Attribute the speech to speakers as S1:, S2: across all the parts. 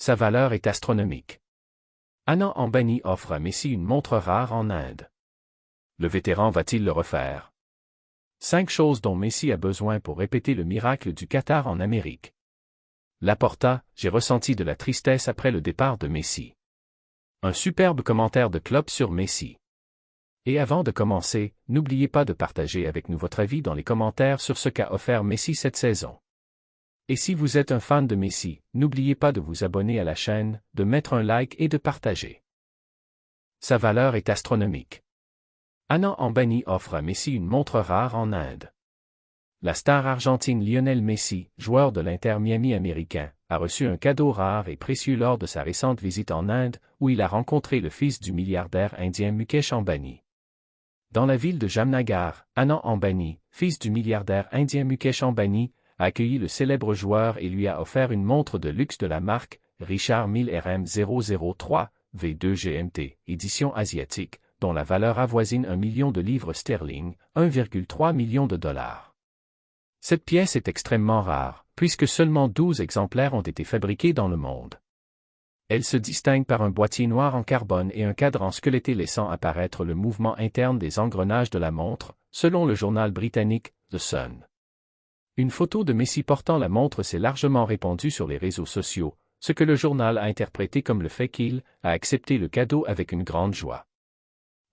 S1: Sa valeur est astronomique. Anand Ambani offre à Messi une montre rare en Inde. Le vétéran va-t-il le refaire? 5 choses dont Messi a besoin pour répéter le miracle du Qatar en Amérique. Laporta, j'ai ressenti de la tristesse après le départ de Messi. Un superbe commentaire de Klopp sur Messi. Et avant de commencer, n'oubliez pas de partager avec nous votre avis dans les commentaires sur ce qu'a offert Messi cette saison. Et si vous êtes un fan de Messi, n'oubliez pas de vous abonner à la chaîne, de mettre un like et de partager. Sa valeur est astronomique. Anand Ambani offre à Messi une montre rare en Inde. La star argentine Lionel Messi, joueur de l'Inter Miami américain, a reçu un cadeau rare et précieux lors de sa récente visite en Inde, où il a rencontré le fils du milliardaire indien Mukesh Ambani. Dans la ville de Jamnagar, Anand Ambani, fils du milliardaire indien Mukesh Ambani, a accueilli le célèbre joueur et lui a offert une montre de luxe de la marque Richard Mille RM003 V2 GMT, édition asiatique, dont la valeur avoisine 1 million de livres sterling, 1,3 million de dollars. Cette pièce est extrêmement rare, puisque seulement 12 exemplaires ont été fabriqués dans le monde. Elle se distingue par un boîtier noir en carbone et un cadran squeletté laissant apparaître le mouvement interne des engrenages de la montre, selon le journal britannique The Sun. Une photo de Messi portant la montre s'est largement répandue sur les réseaux sociaux, ce que le journal a interprété comme le fait qu'il a accepté le cadeau avec une grande joie.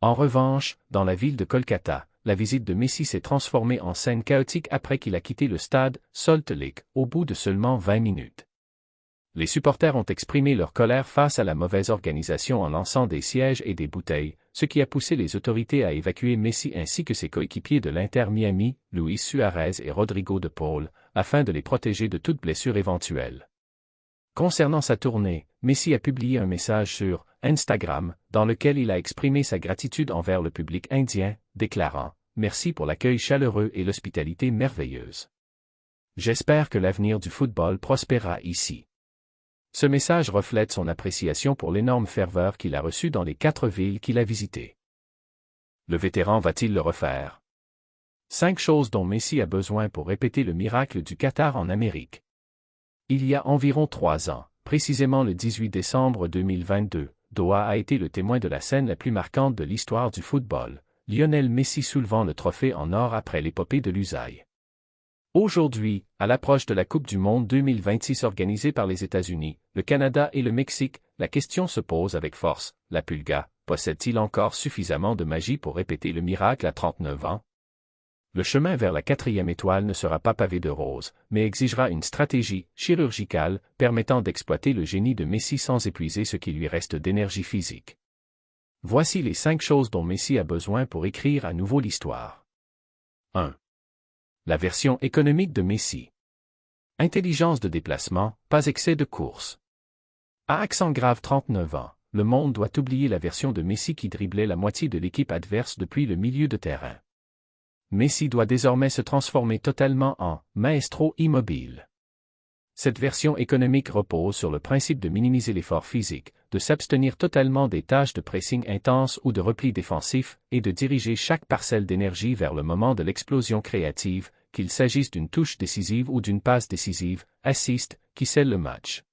S1: En revanche, dans la ville de Kolkata, la visite de Messi s'est transformée en scène chaotique après qu'il a quitté le stade Salt Lake au bout de seulement 20 minutes. Les supporters ont exprimé leur colère face à la mauvaise organisation en lançant des sièges et des bouteilles, ce qui a poussé les autorités à évacuer Messi ainsi que ses coéquipiers de l'Inter Miami, Luis Suarez et Rodrigo de Paul, afin de les protéger de toute blessure éventuelle. Concernant sa tournée, Messi a publié un message sur Instagram, dans lequel il a exprimé sa gratitude envers le public indien, déclarant « Merci pour l'accueil chaleureux et l'hospitalité merveilleuse. J'espère que l'avenir du football prospérera ici. » Ce message reflète son appréciation pour l'énorme ferveur qu'il a reçue dans les 4 villes qu'il a visitées. Le vétéran va-t-il le refaire? 5 choses dont Messi a besoin pour répéter le miracle du Qatar en Amérique. Il y a environ 3 ans, précisément le 18 décembre 2022, Doha a été le témoin de la scène la plus marquante de l'histoire du football, Lionel Messi soulevant le trophée en or après l'épopée de Lusail. Aujourd'hui, à l'approche de la Coupe du Monde 2026 organisée par les États-Unis, le Canada et le Mexique, la question se pose avec force, la Pulga possède-t-il encore suffisamment de magie pour répéter le miracle à 39 ans? Le chemin vers la 4e étoile ne sera pas pavé de roses, mais exigera une stratégie chirurgicale permettant d'exploiter le génie de Messi sans épuiser ce qui lui reste d'énergie physique. Voici les 5 choses dont Messi a besoin pour écrire à nouveau l'histoire. 1. La version économique de Messi. Intelligence de déplacement, pas excès de course. À accent grave 39 ans, le monde doit oublier la version de Messi qui driblait la moitié de l'équipe adverse depuis le milieu de terrain. Messi doit désormais se transformer totalement en « maestro immobile ». Cette version économique repose sur le principe de minimiser l'effort physique, de s'abstenir totalement des tâches de pressing intense ou de repli défensif, et de diriger chaque parcelle d'énergie vers le moment de l'explosion créative, qu'il s'agisse d'une touche décisive ou d'une passe décisive, assist, qui scelle le match.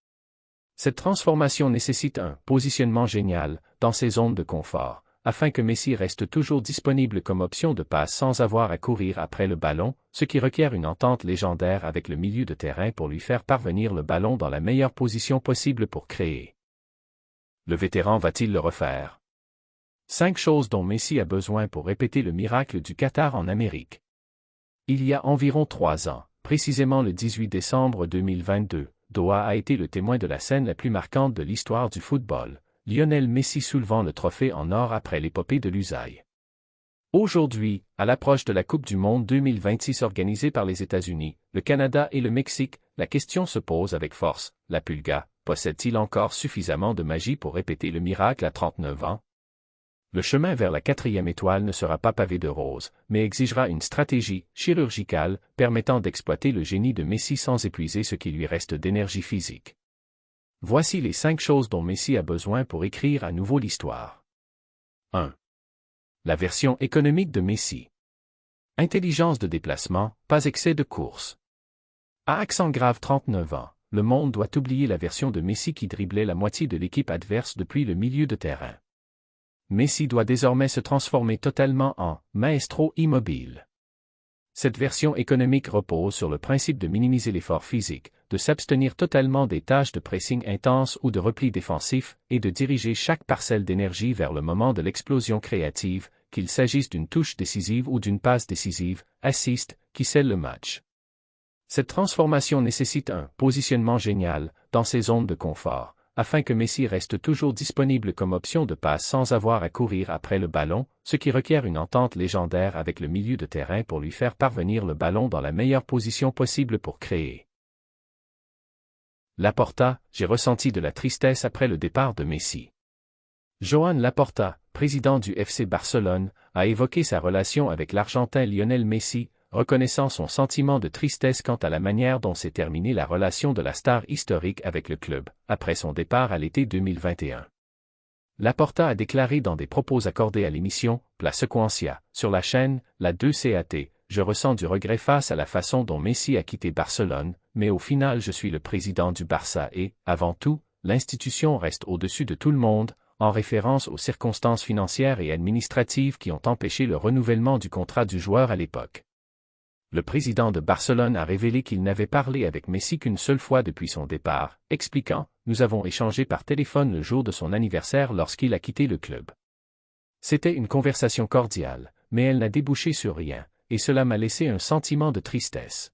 S1: Cette transformation nécessite un positionnement génial, dans ses zones de confort, afin que Messi reste toujours disponible comme option de passe sans avoir à courir après le ballon, ce qui requiert une entente légendaire avec le milieu de terrain pour lui faire parvenir le ballon dans la meilleure position possible pour créer. Le vétéran va-t-il le refaire? 5 choses dont Messi a besoin pour répéter le miracle du Qatar en Amérique. Il y a environ 3 ans, précisément le 18 décembre 2022, Doha a été le témoin de la scène la plus marquante de l'histoire du football, Lionel Messi soulevant le trophée en or après l'épopée de Lusail. Aujourd'hui, à l'approche de la Coupe du Monde 2026 organisée par les États-Unis, le Canada et le Mexique, la question se pose avec force, la Pulga possède-t-il encore suffisamment de magie pour répéter le miracle à 39 ans? Le chemin vers la 4e étoile ne sera pas pavé de roses, mais exigera une stratégie chirurgicale permettant d'exploiter le génie de Messi sans épuiser ce qui lui reste d'énergie physique. Voici les 5 choses dont Messi a besoin pour écrire à nouveau l'histoire. 1. La version économique de Messi. Intelligence de déplacement, pas excès de course. À accent grave 39 ans, le monde doit oublier la version de Messi qui driblait la moitié de l'équipe adverse depuis le milieu de terrain. Messi doit désormais se transformer totalement en « maestro immobile ». Cette version économique repose sur le principe de minimiser l'effort physique, de s'abstenir totalement des tâches de pressing intense ou de repli défensif et de diriger chaque parcelle d'énergie vers le moment de l'explosion créative, qu'il s'agisse d'une touche décisive ou d'une passe décisive, assist, qui scelle le match. Cette transformation nécessite un positionnement génial dans ses zones de confort, afin que Messi reste toujours disponible comme option de passe sans avoir à courir après le ballon, ce qui requiert une entente légendaire avec le milieu de terrain pour lui faire parvenir le ballon dans la meilleure position possible pour créer. Laporta, j'ai ressenti de la tristesse après le départ de Messi. Joan Laporta, président du FC Barcelone, a évoqué sa relation avec l'Argentin Lionel Messi, reconnaissant son sentiment de tristesse quant à la manière dont s'est terminée la relation de la star historique avec le club, après son départ à l'été 2021. Laporta a déclaré dans des propos accordés à l'émission La Sequencia, sur la chaîne, la 2CAT, « Je ressens du regret face à la façon dont Messi a quitté Barcelone, mais au final je suis le président du Barça et, avant tout, l'institution reste au-dessus de tout le monde », en référence aux circonstances financières et administratives qui ont empêché le renouvellement du contrat du joueur à l'époque. Le président de Barcelone a révélé qu'il n'avait parlé avec Messi qu'une seule fois depuis son départ, expliquant « Nous avons échangé par téléphone le jour de son anniversaire lorsqu'il a quitté le club. C'était une conversation cordiale, mais elle n'a débouché sur rien, et cela m'a laissé un sentiment de tristesse. »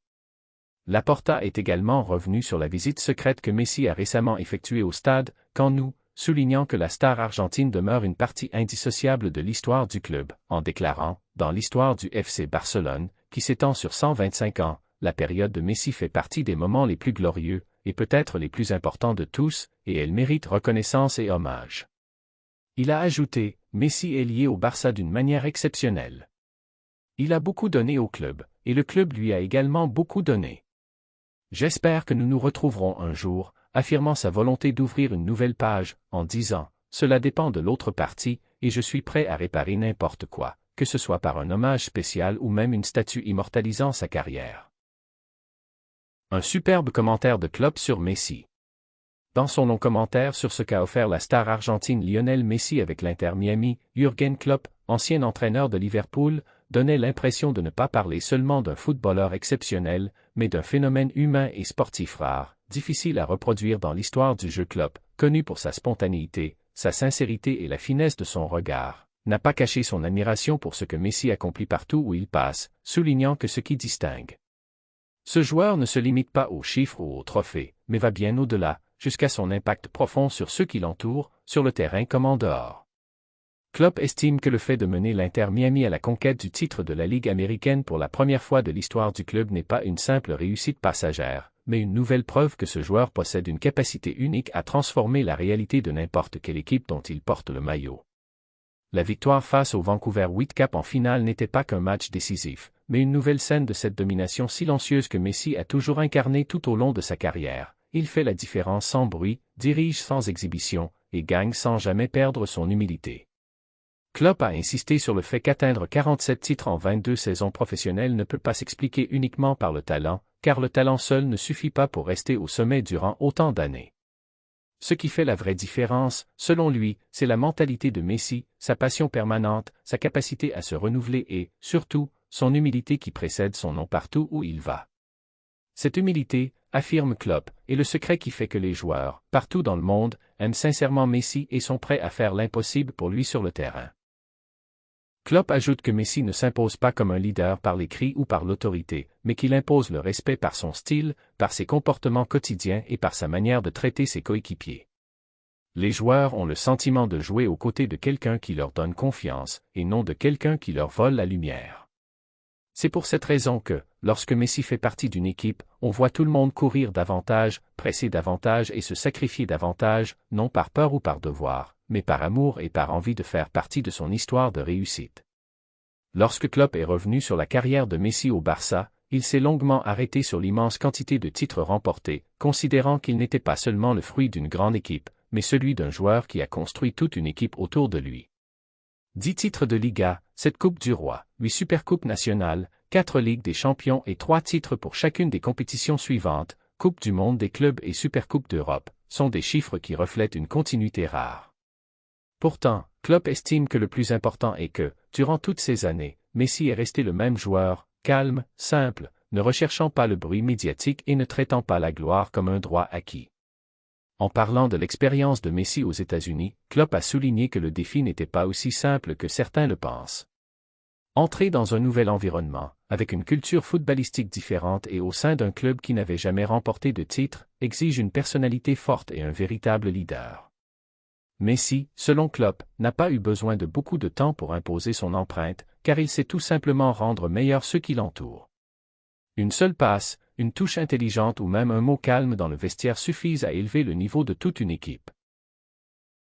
S1: Laporta est également revenu sur la visite secrète que Messi a récemment effectuée au stade, Camp Nou, soulignant que la star argentine demeure une partie indissociable de l'histoire du club, en déclarant, dans l'histoire du FC Barcelone, qui s'étend sur 125 ans, la période de Messi fait partie des moments les plus glorieux, et peut-être les plus importants de tous, et elle mérite reconnaissance et hommage. Il a ajouté, Messi est lié au Barça d'une manière exceptionnelle. Il a beaucoup donné au club, et le club lui a également beaucoup donné. J'espère que nous nous retrouverons un jour, affirmant sa volonté d'ouvrir une nouvelle page, en disant « Cela dépend de l'autre partie, et je suis prêt à réparer n'importe quoi, que ce soit par un hommage spécial ou même une statue immortalisant sa carrière. » Un superbe commentaire de Klopp sur Messi. Dans son long commentaire sur ce qu'a offert la star argentine Lionel Messi avec l'Inter Miami, Jürgen Klopp, ancien entraîneur de Liverpool, donnait l'impression de ne pas parler seulement d'un footballeur exceptionnel, mais d'un phénomène humain et sportif rare, difficile à reproduire dans l'histoire du jeu. Klopp, connu pour sa spontanéité, sa sincérité et la finesse de son regard, n'a pas caché son admiration pour ce que Messi accomplit partout où il passe, soulignant que ce qui distingue ce joueur ne se limite pas aux chiffres ou aux trophées, mais va bien au-delà, jusqu'à son impact profond sur ceux qui l'entourent, sur le terrain comme en dehors. Klopp estime que le fait de mener l'Inter Miami à la conquête du titre de la Ligue américaine pour la première fois de l'histoire du club n'est pas une simple réussite passagère, mais une nouvelle preuve que ce joueur possède une capacité unique à transformer la réalité de n'importe quelle équipe dont il porte le maillot. La victoire face au Vancouver Whitecaps en finale n'était pas qu'un match décisif, mais une nouvelle scène de cette domination silencieuse que Messi a toujours incarnée tout au long de sa carrière. Il fait la différence sans bruit, dirige sans exhibition, et gagne sans jamais perdre son humilité. Klopp a insisté sur le fait qu'atteindre 47 titres en 22 saisons professionnelles ne peut pas s'expliquer uniquement par le talent, car le talent seul ne suffit pas pour rester au sommet durant autant d'années. Ce qui fait la vraie différence, selon lui, c'est la mentalité de Messi, sa passion permanente, sa capacité à se renouveler et, surtout, son humilité qui précède son nom partout où il va. Cette humilité, affirme Klopp, est le secret qui fait que les joueurs, partout dans le monde, aiment sincèrement Messi et sont prêts à faire l'impossible pour lui sur le terrain. Klopp ajoute que Messi ne s'impose pas comme un leader par les cris ou par l'autorité, mais qu'il impose le respect par son style, par ses comportements quotidiens et par sa manière de traiter ses coéquipiers. Les joueurs ont le sentiment de jouer aux côtés de quelqu'un qui leur donne confiance, et non de quelqu'un qui leur vole la lumière. C'est pour cette raison que, lorsque Messi fait partie d'une équipe, on voit tout le monde courir davantage, presser davantage et se sacrifier davantage, non par peur ou par devoir, mais par amour et par envie de faire partie de son histoire de réussite. Lorsque Klopp est revenu sur la carrière de Messi au Barça, il s'est longuement arrêté sur l'immense quantité de titres remportés, considérant qu'il n'était pas seulement le fruit d'une grande équipe, mais celui d'un joueur qui a construit toute une équipe autour de lui. 10 titres de Liga, 7 Coupes du Roi, 8 Supercoupes nationales, 4 Ligues des Champions et 3 titres pour chacune des compétitions suivantes, Coupe du monde des clubs et Supercoupe d'Europe, sont des chiffres qui reflètent une continuité rare. Pourtant, Klopp estime que le plus important est que, durant toutes ces années, Messi est resté le même joueur, calme, simple, ne recherchant pas le bruit médiatique et ne traitant pas la gloire comme un droit acquis. En parlant de l'expérience de Messi aux États-Unis, Klopp a souligné que le défi n'était pas aussi simple que certains le pensent. Entrer dans un nouvel environnement, avec une culture footballistique différente et au sein d'un club qui n'avait jamais remporté de titre, exige une personnalité forte et un véritable leader. Messi, selon Klopp, n'a pas eu besoin de beaucoup de temps pour imposer son empreinte, car il sait tout simplement rendre meilleur ceux qui l'entourent. Une seule passe, une touche intelligente ou même un mot calme dans le vestiaire suffisent à élever le niveau de toute une équipe.